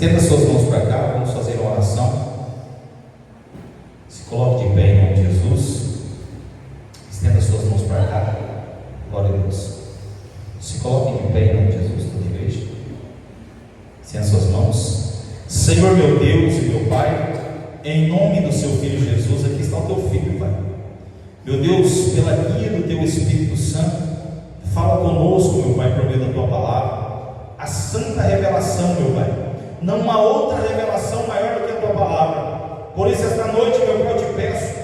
Estenda suas mãos para cá, vamos fazer uma oração. Se coloque de pé em nome de Jesus. Estenda suas mãos para cá. Glória a Deus. Se coloque de pé em nome de Jesus, toda a igreja. Estenda suas mãos. Senhor meu Deus e meu Pai, em nome do seu Filho Jesus, aqui está o teu Filho, Pai. Meu Deus, pela guia do teu Espírito Santo, fala conosco, meu Pai, por meio da tua palavra. A santa revelação, meu Pai. Não há outra revelação maior do que a tua palavra. Por isso, esta noite, meu Pai, eu te peço: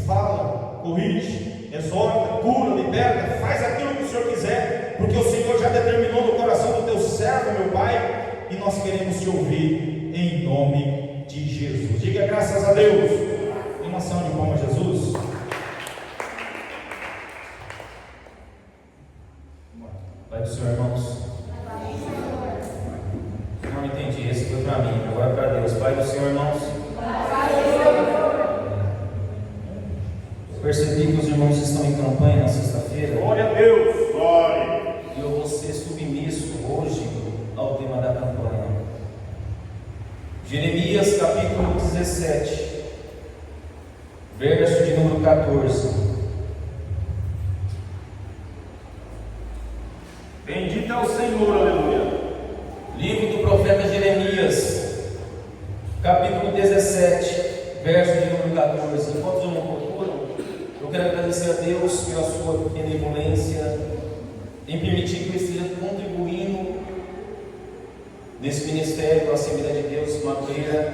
fala, corrige, exorta, cura, liberta, faz aquilo que o Senhor quiser, porque o Senhor já determinou no coração do teu servo, meu Pai, e nós queremos te ouvir em nome de Jesus. Diga graças a Deus. Tem uma salva de palmas, Jesus. Pai do Senhor, irmãos. Não entendi, esse foi para mim, agora é para Deus. Pai do Senhor, irmãos. Eu percebi que os irmãos estão em campanha na sexta-feira. Glória a Deus, glória. E eu vou ser submisso hoje ao tema da campanha. Jeremias capítulo 17, verso de número 14. Bendito é o Senhor, aleluia. Livro do profeta Jeremias, capítulo 17, verso de número 14. Enquanto eu não procuram, eu quero agradecer a Deus pela sua benevolência em permitir que eu esteja contribuindo nesse ministério da Assembleia de Deus Madureira,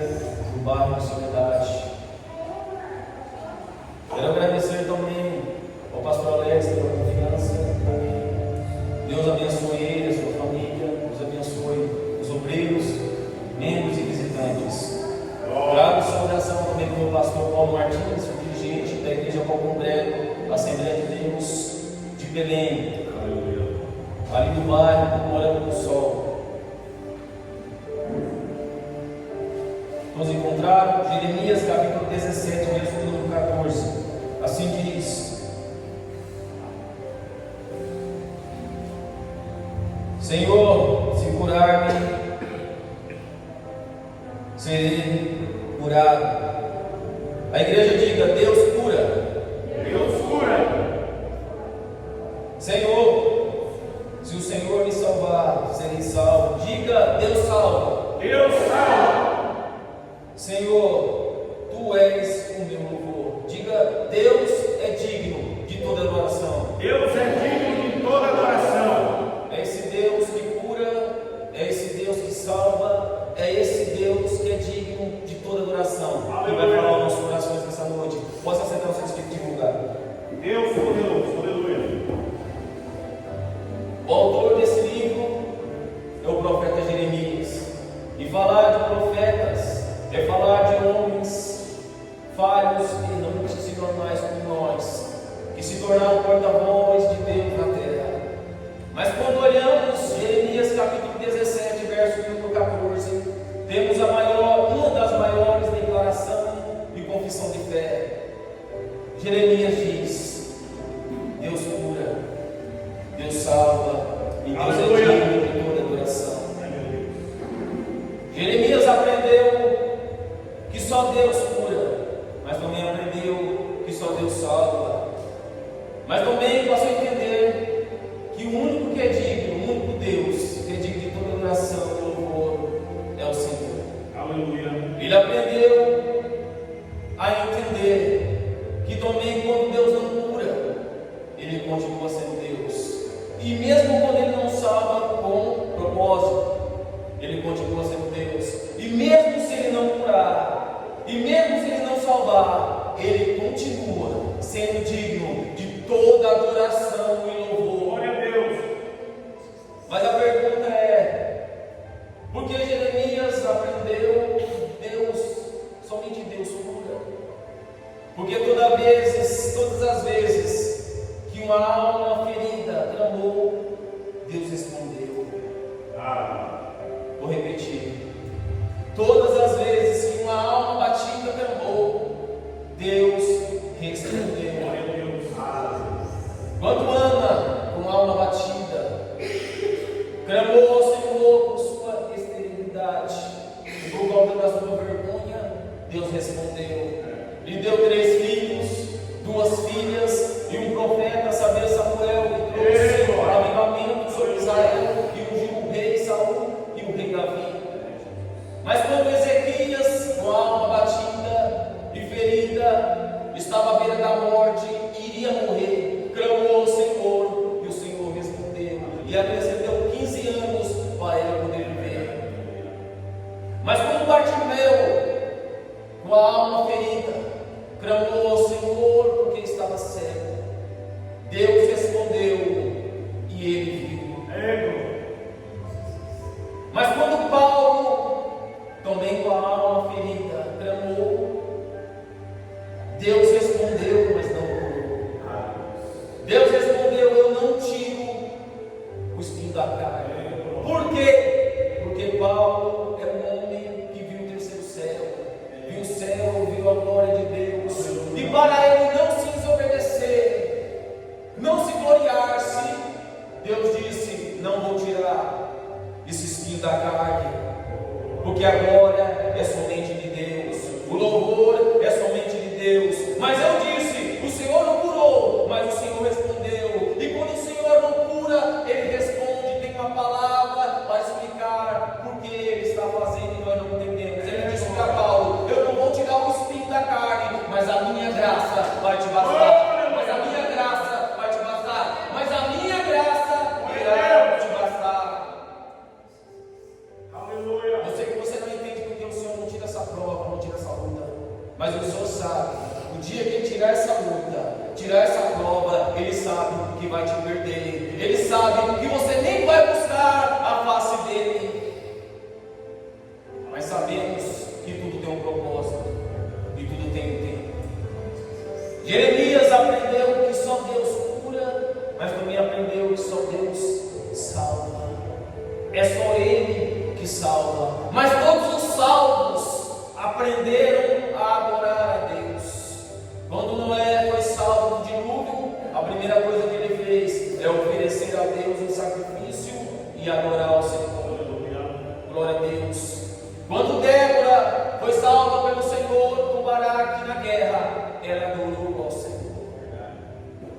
do bairro da Soledade. Quero agradecer também ao pastor Alex pela confiança. Deus abençoe ele, a sua família. Deus abençoe os obreiros, membros e visitantes. Trago saudação também para o meu pastor Paulo Martins, o dirigente da igreja qual congrego, Assembleia de Deus de Belém, ali do bairro Morada do Sol. Nos encontraram Jeremias capítulo 17, verso número 14. Assim diz: Senhor, se curar-me, serei curado. A igreja diga: Deus cura. Deus cura. Senhor, se o Senhor me salvar, serei salvo. Diga: Deus salva. Deus salva. Senhor, tu és o meu louvor. Diga: Deus é digno de toda adoração. Deus é digno de toda adoração. É esse Deus que cura, é esse Deus que salva, é esse Deus que é digno de toda adoração. Que vai falar aos nossos corações nessa noite. Possa sentar no seu respectivo lugar. Deus poderoso, aleluia. O autor desse livro é o profeta Jeremias. E falar de profetas é falar de homens falhos e errantes e normais como nós, que se tornaram porta-voz de Deus na terra. Mas quando olhamos Jeremias capítulo 17, verso número 14, temos uma das maiores declarações e confissão de fé. Jeremias diz: Deus cura, Deus salva e Deus é digno de toda adoração. Jeremias aprendeu que só Deus cura, mas também aprendeu que só Deus salva. Mas também passou a entender que o único que é digno, o único Deus que é digno de toda adoração e louvor é o Senhor. Aleluia. Ele aprendeu a entender que também quando Deus não cura, Ele continua sendo Deus. E mesmo quando Ele não salva com propósito, Ele continua sendo Deus. E mesmo se Ele não curar, e mesmo se Ele não salvar, Ele continua sendo digno de toda adoração e louvor. Glória a Deus. Mas a pergunta é: por que Jeremias aprendeu que Deus, somente Deus cura? Porque todas as vezes que uma alma ferida clamou, Deus respondeu. Vou repetir: todas as vezes que uma alma batida clamou, Deus respondeu. Glória a Deus. Quando Ana, com a alma batida, clamou ao Senhor por sua esterilidade, Deus respondeu. Lhe deu 3 filhos, 2 filhas e um profeta, a saber, Samuel, que trouxe o avivamento sobre Israel e ungiu o rei Saul e o rei Davi. Mas quando Ezequias, com a alma batida e ferida, estava à beira da morte e iria morrer, clamou ao Senhor, e o Senhor respondeu, e acrescentou 15 anos para ele poder viver. Mas quando Bartimeu, com a alma ferida, clamou ao Senhor porque estava cego, Deus respondeu e ele viu. Mas quando Paulo, também com a alma ferida, clamou, Deus respondeu, mas não curou. Deus respondeu: eu não tiro o espinho da carne. Por quê? Porque Paulo é um homem que viu o terceiro céu, viu o céu, viu a glória de Deus, e para ele não se desobedecer, não se gloriar-se, Deus disse: não vou tirar esse espinho da carne, porque a glória é somente de Deus, o louvor é somente de Deus. Mas eu disse: o Senhor não curou, mas o Senhor respondeu. E quando o Senhor não cura, Ele responde, tem uma palavra para explicar por que Ele está fazendo e nós não entendemos. Ele disse para Paulo: eu não vou tirar o espinho da carne, mas a minha graça vai te bastar. Mas a minha graça vai te bastar. Mas a minha graça irá te bastar. Aleluia. Eu sei que você não entende porque o Senhor não tira essa prova, não tira essa luta. Mas o Senhor sabe, o dia que Ele tirar essa luta, tirar essa prova, Ele sabe que vai te perder. Ele sabe que você nem vai buscar a face dEle. Mas sabemos que tudo tem um propósito e tudo tem um tempo. Jeremias aprendeu que só Deus cura, mas também aprendeu que só Deus salva. É só Ele que salva. Mas todos os salvos aprenderam a adorar a Deus. Quando Noé foi salvo do dilúvio, a primeira coisa que ele fez é oferecer a Deus um sacrifício e adorar ao Senhor. Glória a Deus. Quando Débora foi salva pelo Senhor com Baraque na guerra, ela adorou ao Senhor.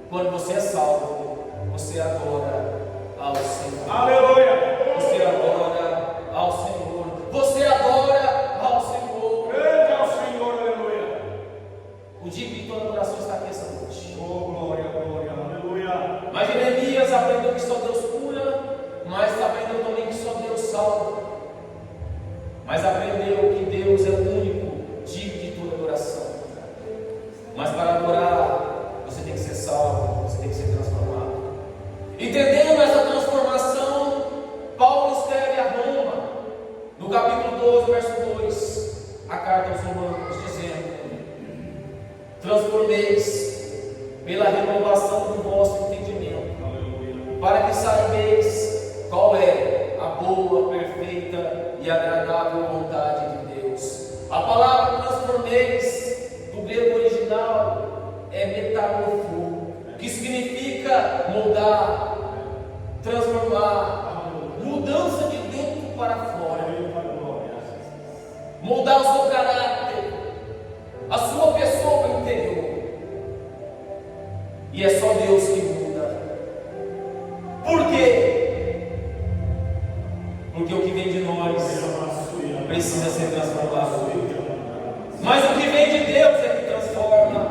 Quando você é salvo, você adora ao Senhor. Aleluia. Você adora ao Senhor. Você adora ao Senhor. Grande ao Senhor, aleluia. O digno de toda adoração está aqui essa noite. Oh, glória, glória, aleluia. Mas Jeremias aprendeu que só Deus cura, mas aprendeu também que só Deus salva. Mas aprendeu que Deus é o único digno de toda adoração. Mas para adorar, você tem que ser salvo, você tem que ser transformado. Entendendo essa transformação, Paulo escreve a Roma, no capítulo 12, verso 2, a carta aos Romanos, dizendo: transformeis pela renovação do vosso entendimento, para que saibeis qual é a boa, perfeita e agradável vontade de Deus. A palavra transformeis, do grego original, é metamorfo, que significa moldar, transformar, mudança de dentro para fora, moldar o seu caráter, a sua pessoa interior. E é só Deus que muda. Por quê? Porque o que vem de nós precisa ser transformado. Mas o que vem de Deus é que transforma.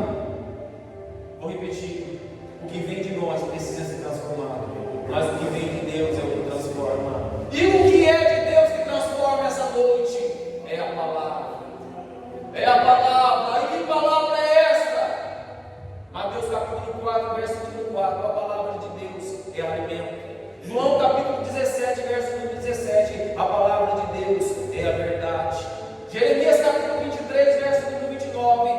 Vou repetir: o que vem de nós precisa ser transformado, mas o que vem de Deus é o que transforma. E o que é de Deus que transforma essa noite? É a palavra. É a palavra. E que palavra é essa? Mateus capítulo 4, versículo 4. A palavra de Deus é alimento. João capítulo 17, versículo 17. A palavra de Deus é a verdade. Jeremias capítulo 23, versículo 29.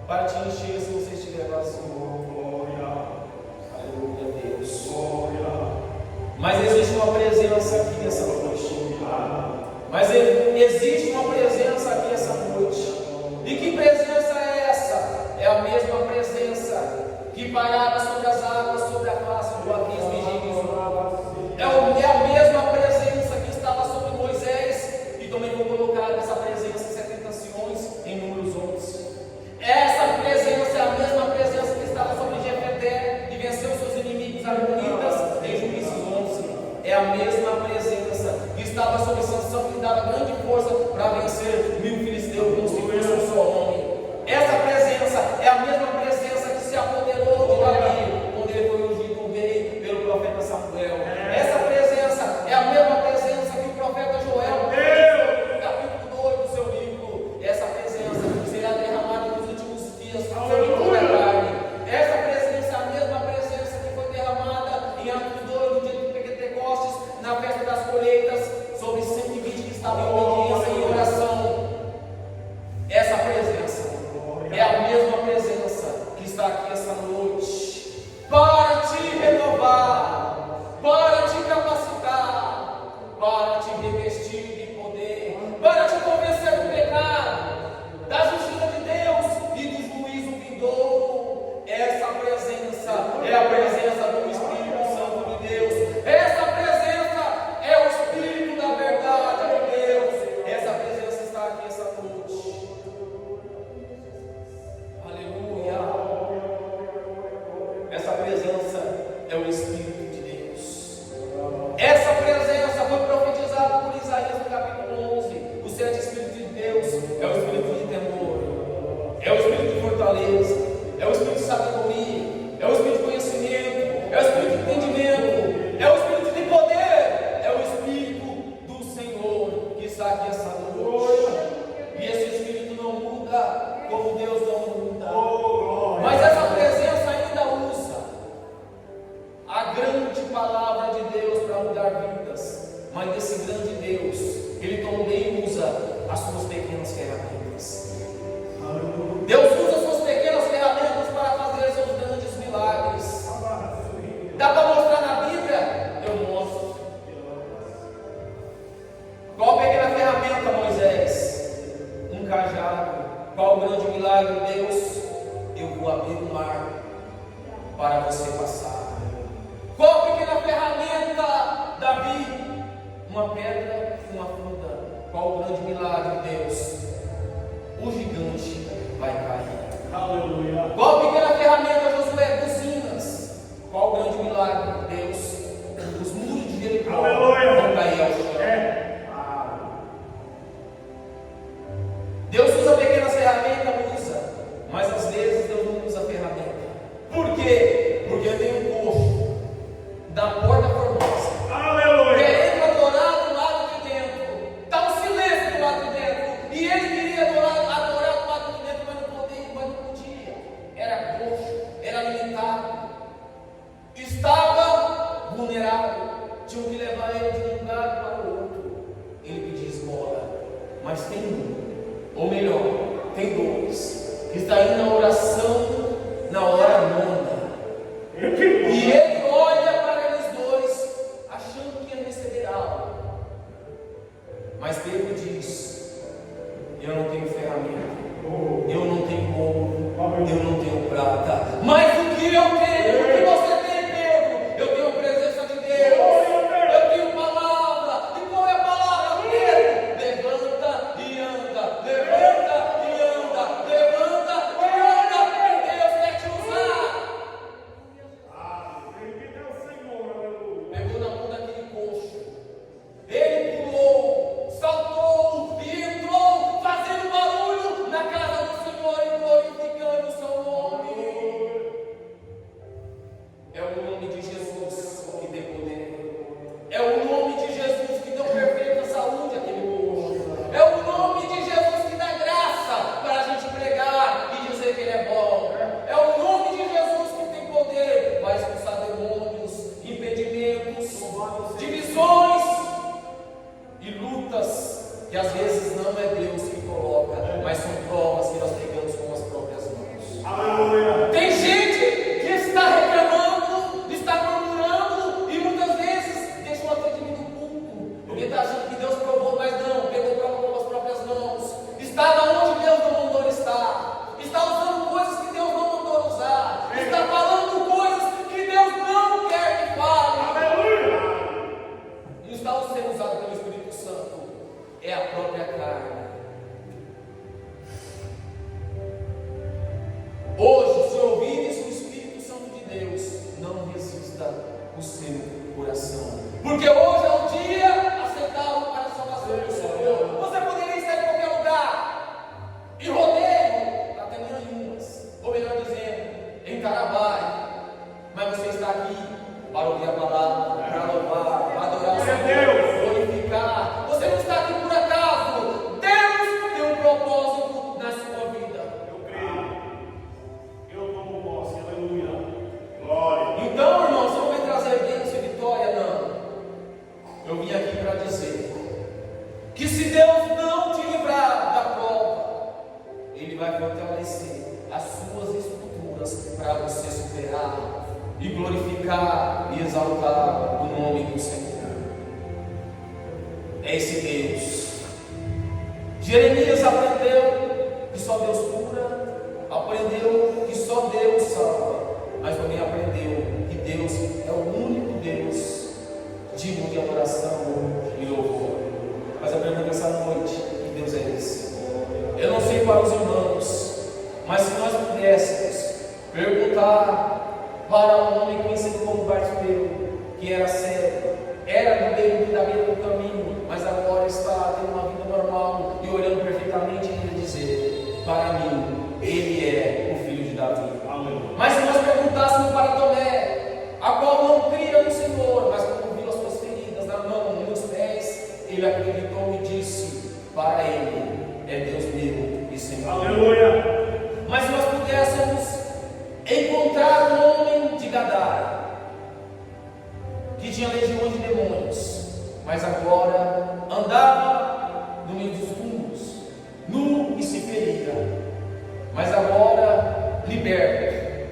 para te encher se você estiver vazio. Aleluia, Deus. Mas existe uma presença aqui essa noite. Mas existe uma presença aqui essa noite. E que presença é essa? É a mesma presença que pairava sobre as águas, sobre a face do abismo e Gizom. É a mesma presença que estava sobre Moisés. E também vou colocar essa presença em 70 anciões em Números 11. Essa presença é a mesma presença que estava sobre Jefté e venceu seus inimigos amonitas em Juízes 11. É a mesma presença que estava sobre Sansão, que dava grande força para vencer 1000 filisteus como se fosse um só homem. Essa presença é a mesma presença que se apoderou de Davi quando ele foi ungido rei pelo profeta Samuel. Essa presença é a mesma presença que o profeta Joel disse no capítulo 2 do seu livro. Essa presença será derramada nos últimos dias sobre toda a carne. Essa presença é a mesma presença que foi derramada em Atos 2 no dia de Pentecostes, na festa das colheitas, sobre 120 que estavam em obediência e oração. Essa presença é a mesma presença que está aqui essa noite para te renovar, para te capacitar, para te revestir de poder, para te convencer do pecado, da justiça de Deus e do juízo vindouro. Essa presença é a presença do Espírito Santo de Deus. Essa presença é o Espírito da verdade de Deus. Essa presença está aqui essa noite. Aleluia. Essa presença é o Espírito de Deus. Essa presença foi profetizada por Isaías no capítulo 11. O 7 Espírito de Deus é o Espírito de temor, é o Espírito de fortaleza, é o Espírito de sabedoria, é o Espírito de conhecimento, é o Espírito de entendimento, é o Espírito de poder, é o Espírito do Senhor que está aqui essa noite. E esse Espírito não muda, como Deus não muda. Mas essa presença ainda usa a grande palavra de Deus para mudar vidas. Mas esse grande Deus, Ele também usa as suas pequenas ferramentas. Deus usa as suas pequenas ferramentas para fazer seus grandes milagres. Dá para mostrar na Bíblia? Eu mostro. Qual a pequena ferramenta, Moisés? Um cajado. Qual o grande milagre, Deus? Eu vou abrir o mar para você passar. Qual a pequena ferramenta, Davi? Uma pedra, uma funda. Qual o grande milagre, Deus? O gigante vai cair. Aleluia. Qual a pequena ferramenta, Josué? Buzinas. Qual o grande milagre, Deus? Os muros de Jericó vão cair ao chão. Deus usa pequenas ferramentas, usa, mas às vezes Deus não usa ferramenta. Por quê? Porque tem um coxo da porta formosa. Aleluia. Querendo adorar do lado de dentro. Está um silêncio do lado de dentro. E ele queria adorar do lado de dentro, mas não podia. Era coxo, era limitado. Estava vulnerável. Tinham que levar ele de um lugar para o outro. Ele pedia esmola. Mas tem um. Ou melhor, tem dois, que está indo na oração na hora nona. E ele olha para eles dois, achando que ia receber algo. Mas Pedro diz: eu não tenho ferramenta, eu não tenho ouro, eu não tenho prata, mas o que eu tenho, o que você tem, Pedro? Eu tenho a presença de Deus, eu tenho palavra. E qual é a palavra, Pedro? Levanta e anda, levanta e anda, levanta e anda, que Deus quer te usar. Bendito é o Senhor, aleluia. Pegou na mão daquele coxo, ele pulou, saltou e entrou, fazendo barulho na casa do Senhor e glorificando o seu nome. fortalecer as suas estruturas para você superar e glorificar e exaltar o nome do Senhor. É esse Deus. Jeremias aprendeu que só Deus cura, aprendeu que só Deus salva, mas também aprendeu que Deus é o único Deus digno de adoração e louvor. Mas a pergunta essa noite: que Deus é esse? Eu não sei para os irmãos, mas se nós pudéssemos perguntar para um homem conhecido como Bartimeu, que era cego, era no meio da beira do caminho, mas agora está tendo uma vida normal e olhando perfeitamente, ele ia dizer: para mim, ele é o filho de Davi. Mas se nós perguntássemos para Tomé, a qual não cria no Senhor, mas quando viu as suas feridas na mão, nos pés, ele acreditou e disse: para ele é Deus meu e Senhor. Aleluia. Mas se nós pudéssemos encontrar um homem de Gadara, que tinha legiões de demônios, mas agora andava no meio dos túmulos, nu e se feria, mas agora liberto,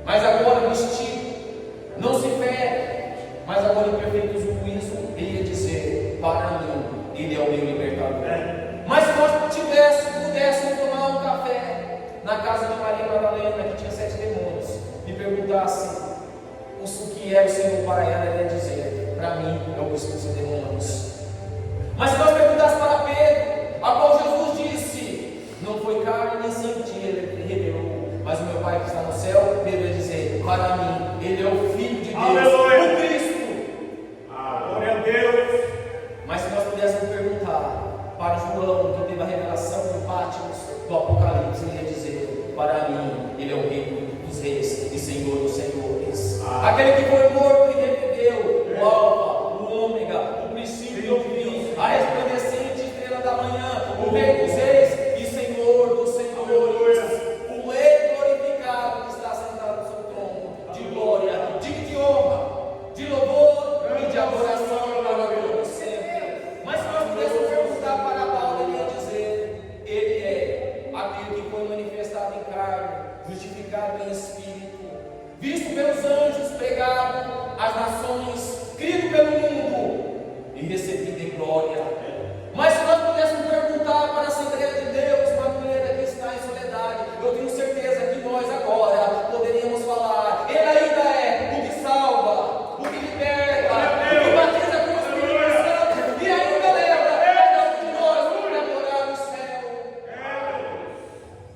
mas agora vestido, não se fere, mas agora em perfeito juízo, ele ia dizer: para mim, ele é o meu libertador. Mas se nós pudéssemos tomar um café na casa de Maria Madalena, que tinha 7 demônios, e perguntasse o que era o Senhor para ela, ela ia dizer: para mim é o expulso de demônios. Mas se nós perguntássemos para Pedro, a qual Jesus disse: não foi carne nem sangue que ele revelou, mas o meu Pai que está no céu, Pedro ia dizer: para mim ele é o Filho de Deus, Aleluia. o Cristo. Glória a Deus. Mas se nós pudéssemos perguntar para João, que teve a revelação do Patmos, do Apocalipse, ele ia dizer: para mim ele é o Rei dos Reis e Senhor dos Senhores, aquele que foi morto e reviveu, o Alfa, o Ômega, o princípio e o fim, a resplandecente estrela da manhã, o Rei dos Reis e Senhor dos Senhores, o Rei glorificado que está sentado no seu trono, de glória, de honra, de louvor e de adoração para todos sempre. Mas se nós pudéssemos perguntar para Paulo, ele ia dizer: ele é aquele que foi manifestado em carne, justificado em espírito, visto pelos anjos, pregado às nações, crido pelo mundo e recebido em glória. Mas se nós pudéssemos perguntar para a Assembleia de Deus, uma mulher que está em soledade, eu tenho certeza que nós agora poderíamos falar: ele ainda é o que salva, o que liberta, o que batiza com o Espírito Santo, e ainda leva cada um de nós para morar no céu.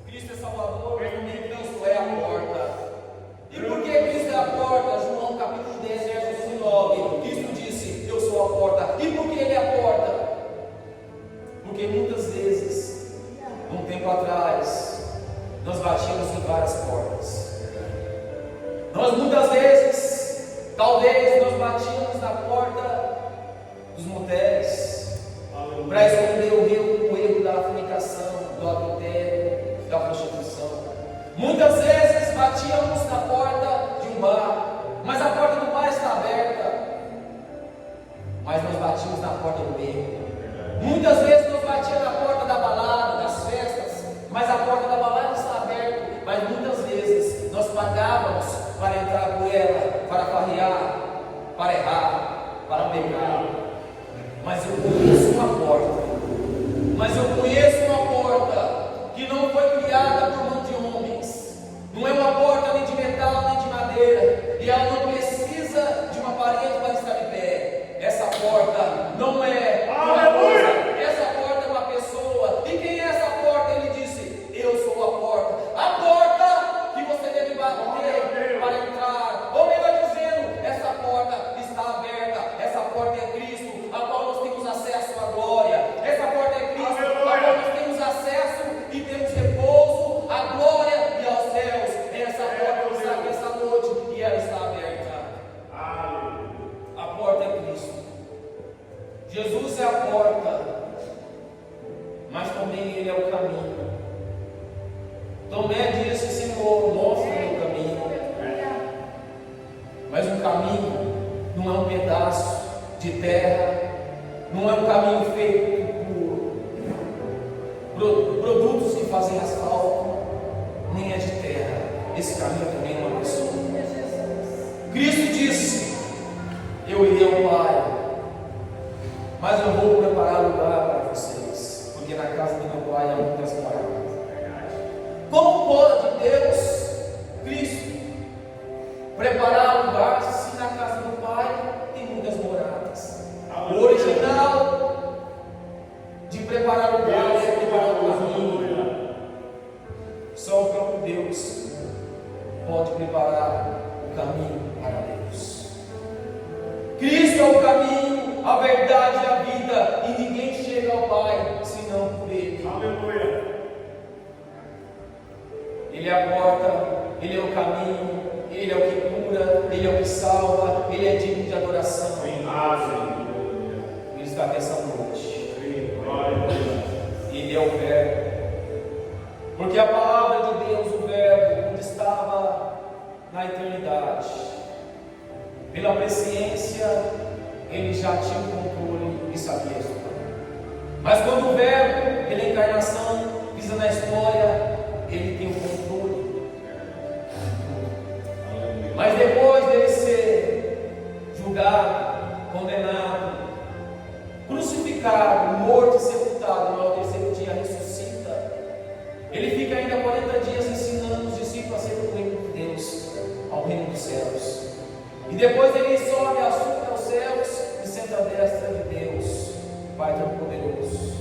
Cristo é Salvador, mas também Cristo é a porta. E por que Cristo é a porta? João capítulo 10, verso 19. Cristo disse: eu sou a porta. E por que ele é a porta? Porque muitas vezes, um tempo atrás, nós batíamos em várias portas. Nós muitas vezes, talvez, nós batíamos na porta dos motéis, para esconder o erro da fornicação, do adultério, da prostituição. Muitas vezes batíamos na porta de um bar, mas a porta do bar está aberta. Mas nós batíamos na porta do erro. Muitas vezes nós batíamos na porta da balada, das festas, mas a porta da balada está aberta. Mas muitas vezes nós pagávamos para entrar por ela, para farrear, para errar, para pecar. Mas eu conheço uma porta. Mas eu conheço uma porta que não foi criada por mão de homens. Não é uma porta nem de metal nem de madeira. E ela não precisa de uma parede para estar em pé. Essa porta não é uma coisa. Essa porta é uma pessoa. E quem é essa porta? Ele disse: eu sou a porta. A porta que você deve bater para entrar. Ou melhor dizendo, essa porta está aberta. Essa porta é Cristo, a qual nós temos acesso à glória. Essa porta é Cristo, a qual nós temos acesso e temos repouso, à glória e aos céus. Essa porta está aqui essa noite e ela está aberta. A porta é Cristo. Jesus é a porta, mas também Ele é o caminho. Tomé disse: Senhor, mostra o meu caminho. Mas um caminho não é um pedaço de terra, não é um caminho feito por produtos que fazem asfalto, próprio Deus pode preparar o caminho para Deus. Cristo é o caminho, a verdade e a vida, e ninguém chega ao Pai senão por Ele. Aleluia. Ele é a porta, Ele é o caminho, Ele é o que cura, Ele é o que salva, Ele é digno de adoração. Ele está aqui essa noite. Ele é o Verbo. Porque a palavra de Deus, o Verbo, onde estava na eternidade, pela presciência, Ele já tinha o controle e sabia isso. Mas quando o Verbo, pela encarnação, pisa na história, Ele tem o controle. Mas depois dele ser julgado, condenado, crucificado, morto e sepultado, no terceiro dia ressuscita, ele fica ainda 40 dias ensinando os discípulos acerca do reino de Deus, ao reino dos céus. E depois ele sobe, assume aos céus e senta à destra de Deus, Pai Todo-Poderoso.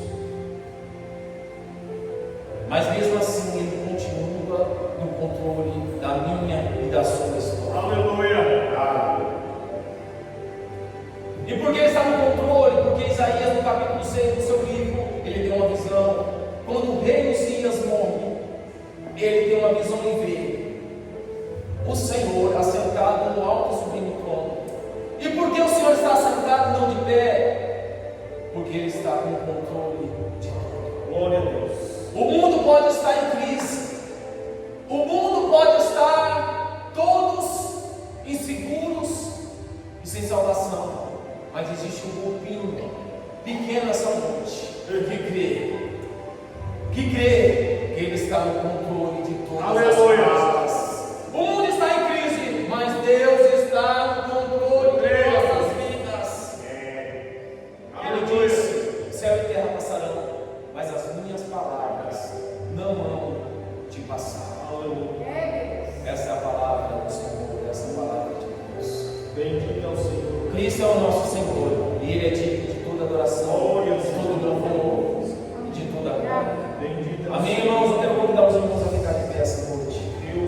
Mas mesmo assim ele continua no controle da minha e da sua história. Aleluia. E por que ele está no controle? Porque Isaías, no capítulo 6 do seu livro, ele tem uma visão. Quando o rei Uzias morre, ele tem uma visão e vê o Senhor assentado no alto e sublime trono. E por que o Senhor está assentado, não de pé? Porque ele está com o controle de tudo. Glória a Deus. O mundo pode estar em crise, o mundo pode estar todos inseguros e sem salvação, mas existe um grupinho pequeno essa noite que crê que Ele está no controle de todas as coisas. O mundo está em crise, mas Deus está no controle de nossas vidas. Ele disse: céu e terra passarão, mas as minhas palavras não hão de passar. Essa é a palavra do Senhor, essa é a palavra de Deus. Bendito é o Senhor. Cristo é o nosso Senhor, e Ele é digno